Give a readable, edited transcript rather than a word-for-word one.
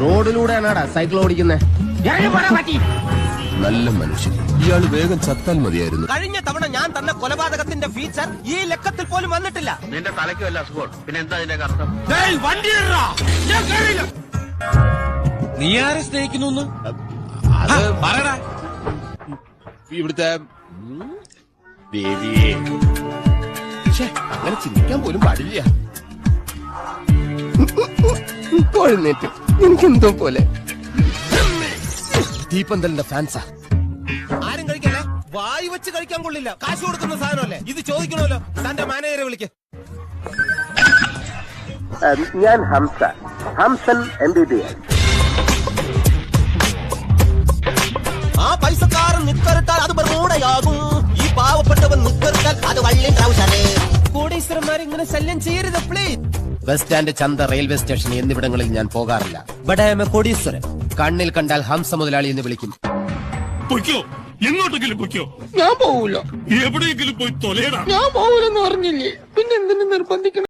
റോഡിലൂടെയാണാടാ cycle ഓടിക്കുന്നേ. നല്ല മനുഷ്യൻ. ഇയാള് വേഗം ചത്താൽ മതിയായിരുന്നു. കഴിഞ്ഞ തവണ ഞാൻ തന്ന കൊലപാതകത്തിന്റെ ഫീച്ചർ ഈ ലക്കത്തിൽ പോലും വന്നിട്ടില്ല. നിന്റെ തലയ്ക്ക് വല്ല അസുഖം. പിന്നെ എന്താ അതിന്റെ അർത്ഥം? നീ ആരെ സ്നേഹിക്കുന്നു? ഇവിടുത്തെ ദേവിയെ അങ്ങനെ ചിന്തിക്കാൻ പോലും പാടില്ല. എഴുന്നേറ്റ് എനിക്കെന്തോ പോലെ. ദീപന്തലിന്റെ ഫാൻസാ. ആരും കഴിക്കല്ലേ? വായി വെച്ച് കഴിക്കാൻ കൊള്ളില്ല. കാശ് കൊടുക്കുന്ന സാധനമല്ലേ ഇത്? ചോദിക്കണമല്ലോ. തന്റെ മാനേജറെ വിളിക്ക്. ഞാൻ ഹംസ, ഹംസൻ MBBS. ആ പൈസക്കാരൻ നിക്കറിട്ടാൽ അത് ബർമൂഡയാകും. ഈ പാവപ്പെട്ടവൻ നിക്കറിട്ടാൽ അത് വള്ളി ട്രൗസറ്. കോടീശ്വരന്മാരെ ഇങ്ങനെ ശല്യം ചെയ്യരുത് പ്ലീസ്. ബസ് സ്റ്റാൻഡ്, ചന്ത, റെയിൽവേ സ്റ്റേഷൻ എന്നിവിടങ്ങളിൽ ഞാൻ പോകാറില്ല. കോടീശ്വരൻ കണ്ണിൽ കണ്ടാൽ ഹംസ മുതലാളി എന്ന് വിളിക്കും. പൊയ്ക്കോ, എങ്ങോട്ടെങ്കിലും പൊയ്ക്കോ. ഞാൻ പോവൂല. എവിടെയെങ്കിലും പോയി തൊലയടാ. ഞാൻ പോവൂലെന്ന് പറഞ്ഞില്ലേ, പിന്നെ എന്തിനു നിർബന്ധിക്കണം?